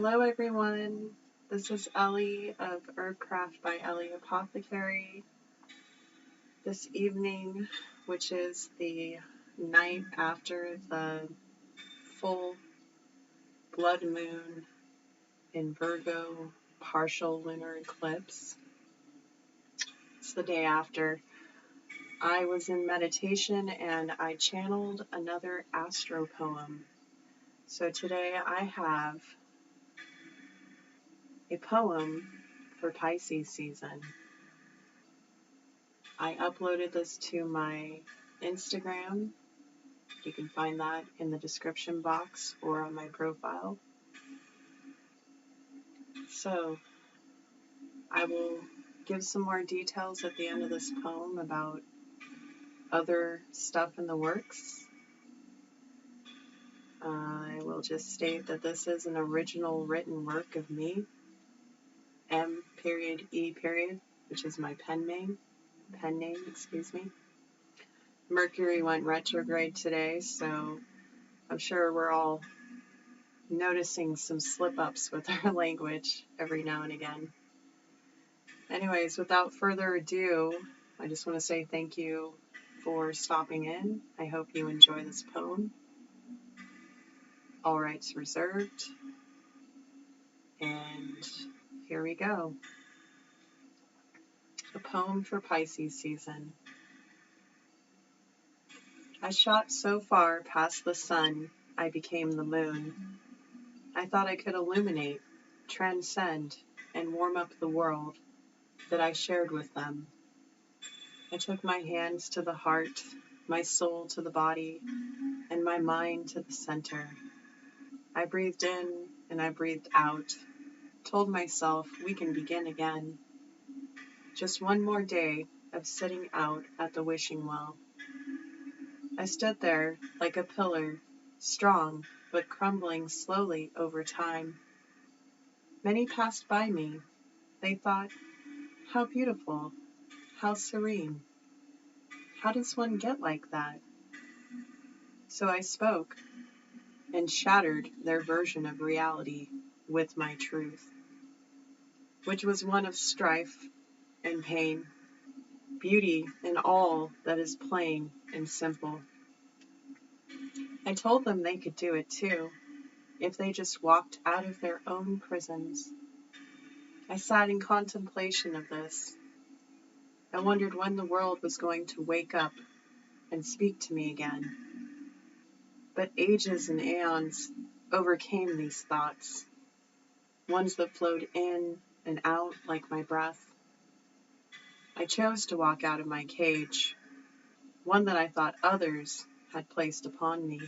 Hello everyone, this is Ellie of Herbcraft by Ellie Apothecary. This evening, which is the night after the full blood moon in Virgo partial lunar eclipse, it's the day after, I was in meditation and I channeled another Astro poem. So today I have a poem for Pisces season. I uploaded this to my Instagram. You can find that in the description box or on my profile. So I will give some more details at the end of this poem about other stuff in the works. I will just state that this is an original written work of me, M.E. which is my pen name. Mercury went retrograde today, so I'm sure we're all noticing some slip-ups with our language every now and again. Anyways, without further ado, I just want to say thank you for stopping in. I hope you enjoy this poem. All rights reserved. And here we go. A poem for Pisces season. I shot so far past the sun, I became the moon. I thought I could illuminate, transcend, and warm up the world that I shared with them. I took my hands to the heart, my soul to the body, and my mind to the center. I breathed in and I breathed out, told myself we can begin again. Just one more day of sitting out at the wishing well. I stood there like a pillar, strong but crumbling slowly over time. Many passed by me. They thought, how beautiful, how serene. How does one get like that? So I spoke and shattered their version of reality with my truth, which was one of strife and pain, beauty in all that is plain and simple. I told them they could do it too, if they just walked out of their own prisons. I sat in contemplation of this. I wondered when the world was going to wake up and speak to me again. But ages and aeons overcame these thoughts, ones that flowed in and out like my breath. I chose to walk out of my cage, one that I thought others had placed upon me.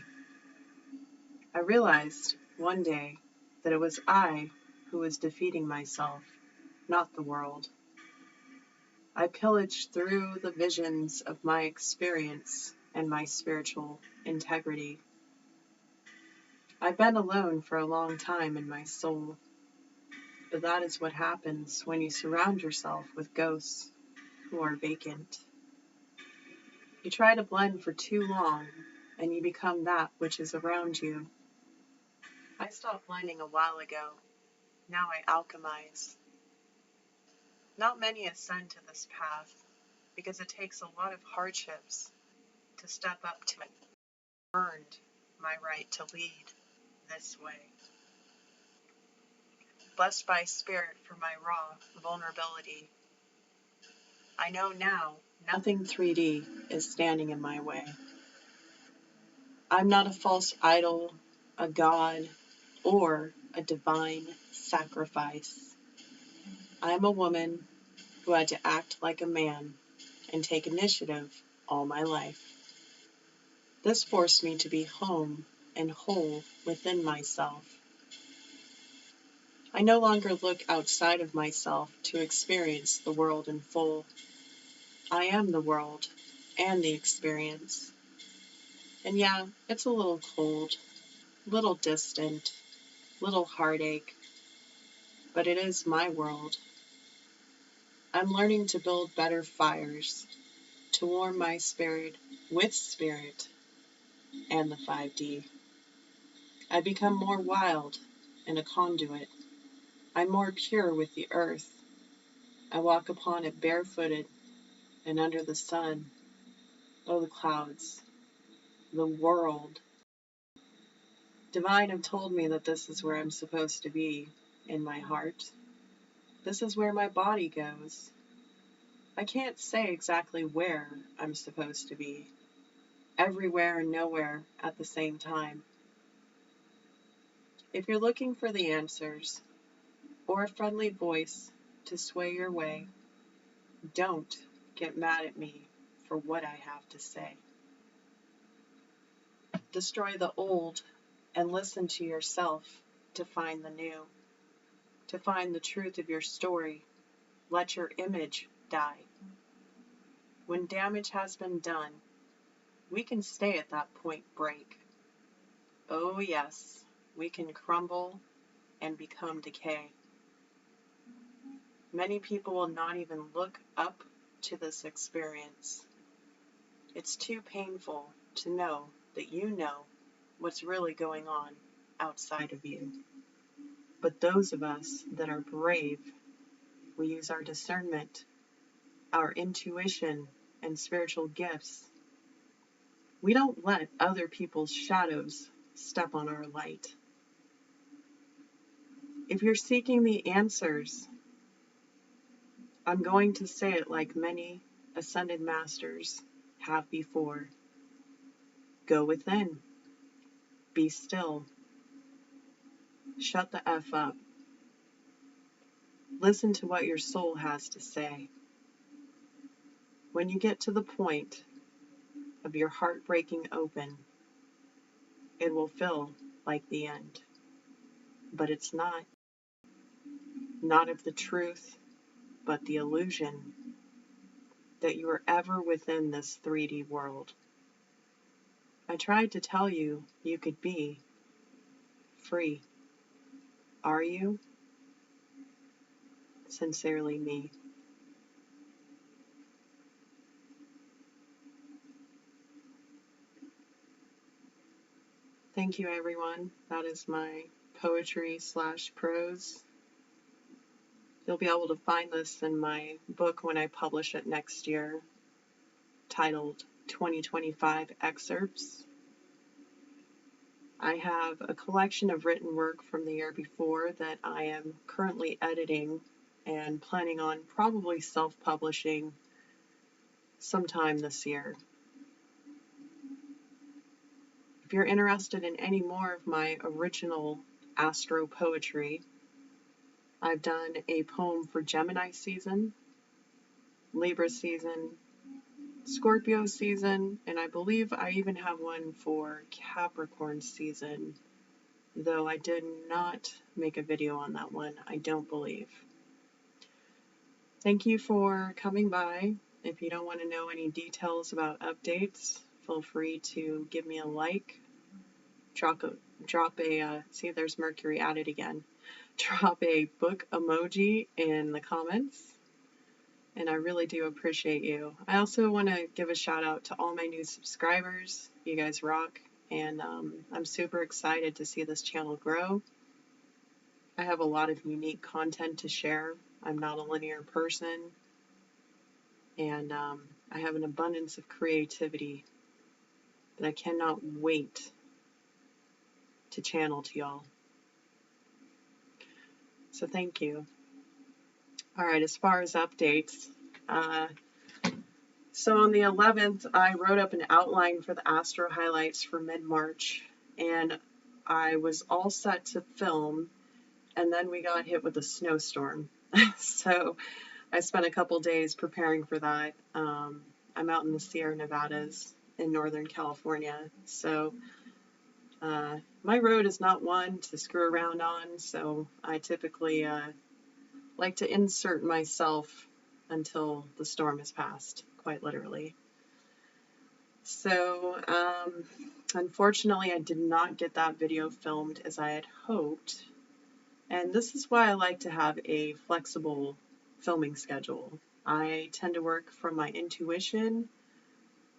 I realized one day that it was I who was defeating myself, not the world. I pillaged through the visions of my experience and my spiritual integrity. I've been alone for a long time in my soul, but that is what happens when you surround yourself with ghosts who are vacant. You try to blend for too long, and you become that which is around you. I stopped blending a while ago. Now I alchemize. Not many ascend to this path, because it takes a lot of hardships to step up to it. I earned my right to lead this way. Blessed by spirit for my raw vulnerability. I know now nothing 3D is standing in my way. I'm not a false idol, a god, or a divine sacrifice. I'm a woman who had to act like a man and take initiative all my life. This forced me to be home and whole within myself. I no longer look outside of myself to experience the world in full. I am the world and the experience. And yeah, it's a little cold, little distant, little heartache, but it is my world. I'm learning to build better fires, to warm my spirit with spirit and the 5D. I become more wild and a conduit. I'm more pure with the earth. I walk upon it barefooted and under the sun. Oh, the clouds, the world. Divine have told me that this is where I'm supposed to be, in my heart. This is where my body goes. I can't say exactly where I'm supposed to be. Everywhere and nowhere at the same time. If you're looking for the answers, or a friendly voice to sway your way, don't get mad at me for what I have to say. Destroy the old and listen to yourself to find the new. To find the truth of your story, let your image die. When damage has been done, we can stay at that point break. Oh yes, we can crumble and become decay. Many people will not even look up to this experience. It's too painful to know that you know what's really going on outside of you. But those of us that are brave, we use our discernment, our intuition, and spiritual gifts. We don't let other people's shadows step on our light. If you're seeking the answers, I'm going to say it like many ascended masters have before. Go within. Be still. Shut the F up. Listen to what your soul has to say. When you get to the point of your heart breaking open, it will feel like the end. But it's not. Not of the truth, but the illusion that you are ever within this 3D world. I tried to tell you you could be free. Are you? Sincerely me. Thank you, everyone. That is my poetry/prose. You'll be able to find this in my book when I publish it next year, titled 2025 Excerpts. I have a collection of written work from the year before that I am currently editing and planning on probably self-publishing sometime this year. If you're interested in any more of my original Astro poetry, I've done a poem for Gemini season, Libra season, Scorpio season, and I believe I even have one for Capricorn season, though I did not make a video on that one, I don't believe. Thank you for coming by. If you don't want to know any details about updates, feel free to give me a like, drop a see, there's Mercury added again. Drop a book emoji in the comments, and I really do appreciate you. I also want to give a shout out to all my new subscribers. You guys rock, and I'm super excited to see this channel grow. I have a lot of unique content to share. I'm not a linear person, and I have an abundance of creativity that I cannot wait to channel to y'all. So thank you. All right, as far as updates, so on the 11th, I wrote up an outline for the Astro highlights for mid-March, and I was all set to film, and then we got hit with a snowstorm. So I spent a couple days preparing for that. I'm out in the Sierra Nevadas in Northern California, so my road is not one to screw around on, so I typically like to insert myself until the storm has passed, quite literally. So, unfortunately, I did not get that video filmed as I had hoped, and this is why I like to have a flexible filming schedule. I tend to work from my intuition,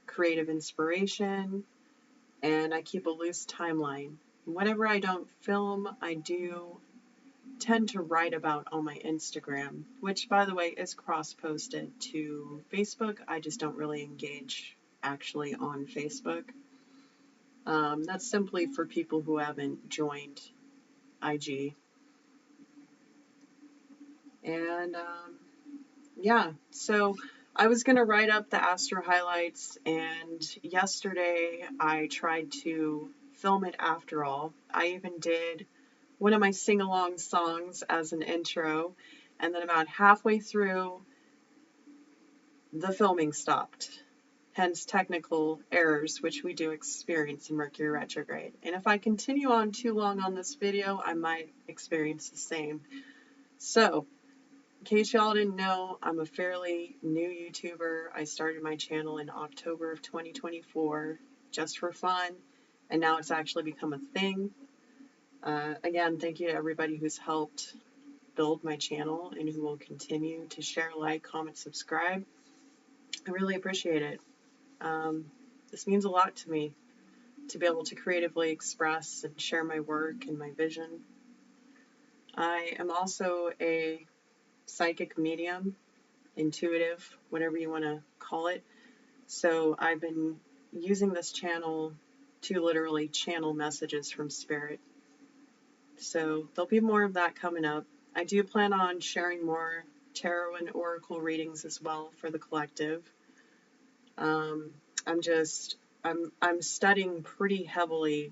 creative inspiration, and I keep a loose timeline. whenever I don't film, I do tend to write about on my Instagram, which, by the way, is cross-posted to Facebook. I just don't really engage actually on Facebook. That's simply for people who haven't joined IG. And yeah, so I was going to write up the Astro highlights, and yesterday I tried to film it after all. I even did one of my sing-along songs as an intro, and then about halfway through, the filming stopped. Hence technical errors, which we do experience in Mercury retrograde. And if I continue on too long on this video, I might experience the same. So, in case y'all didn't know, I'm a fairly new YouTuber. I started my channel in October of 2024 just for fun, and now it's actually become a thing. Again, thank you to everybody who's helped build my channel and who will continue to share, like, comment, subscribe. I really appreciate it. This means a lot to me to be able to creatively express and share my work and my vision. I am also a psychic medium, intuitive, whatever you want to call it. So I've been using this channel to literally channel messages from spirit. So there'll be more of that coming up. I do plan on sharing more tarot and oracle readings as well for the collective. I'm studying pretty heavily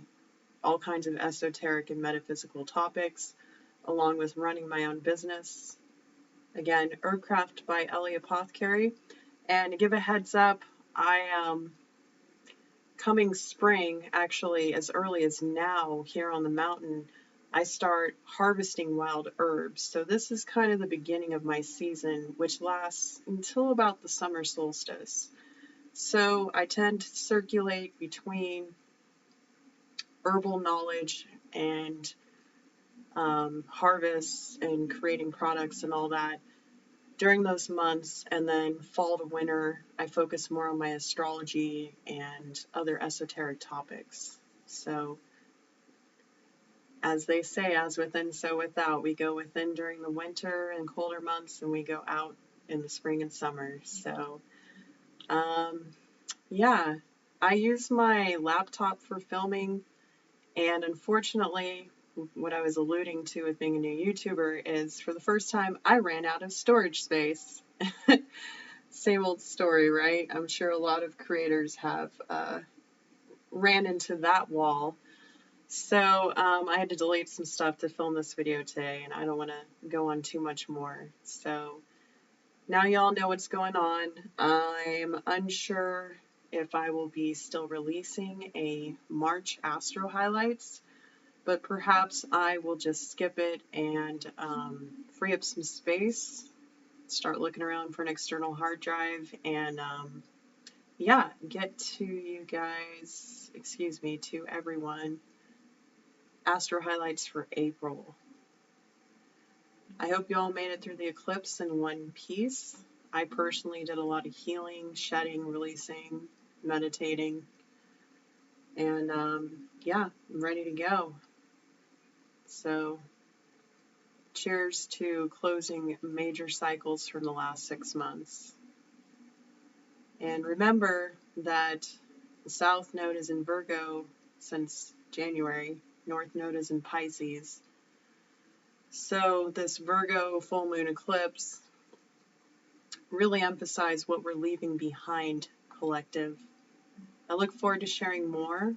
all kinds of esoteric and metaphysical topics, along with running my own business. Again, Herbcraft by Ellie Apothecary. And to give a heads up, coming spring, actually as early as now here on the mountain, I start harvesting wild herbs. So this is kind of the beginning of my season, which lasts until about the summer solstice. So I tend to circulate between herbal knowledge and harvests and creating products and all that during those months, and then fall to winter, I focus more on my astrology and other esoteric topics. So, as they say, as within, so without. We go within during the winter and colder months, and we go out in the spring and summer. So, yeah, I use my laptop for filming, and unfortunately, what I was alluding to with being a new YouTuber is for the first time I ran out of storage space. Same old story, right? I'm sure a lot of creators have ran into that wall. So I had to delete some stuff to film this video today, and I don't want to go on too much more. So now y'all know what's going on. I'm unsure if I will be still releasing a March Astro highlights, but perhaps I will just skip it and free up some space, start looking around for an external hard drive, and yeah, get to you guys, to everyone, Astro highlights for April. I hope you all made it through the eclipse in one piece. I personally did a lot of healing, shedding, releasing, meditating, and yeah, I'm ready to go. So, cheers to closing major cycles from the last 6 months. And remember that the South Node is in Virgo since January, North Node is in Pisces. So this Virgo full moon eclipse really emphasized what we're leaving behind, collective. I look forward to sharing more.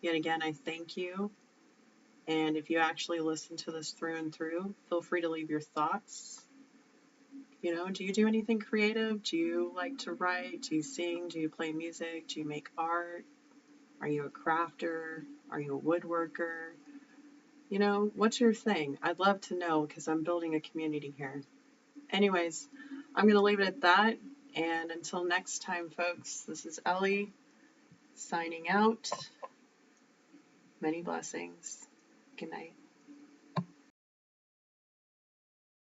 Yet again, I thank you. And if you actually listen to this through and through, feel free to leave your thoughts. You know, do you do anything creative? Do you like to write? Do you sing? Do you play music? Do you make art? Are you a crafter? Are you a woodworker? You know, what's your thing? I'd love to know because I'm building a community here. Anyways, I'm going to leave it at that. And until next time, folks, this is Ellie signing out. Many blessings. Good night.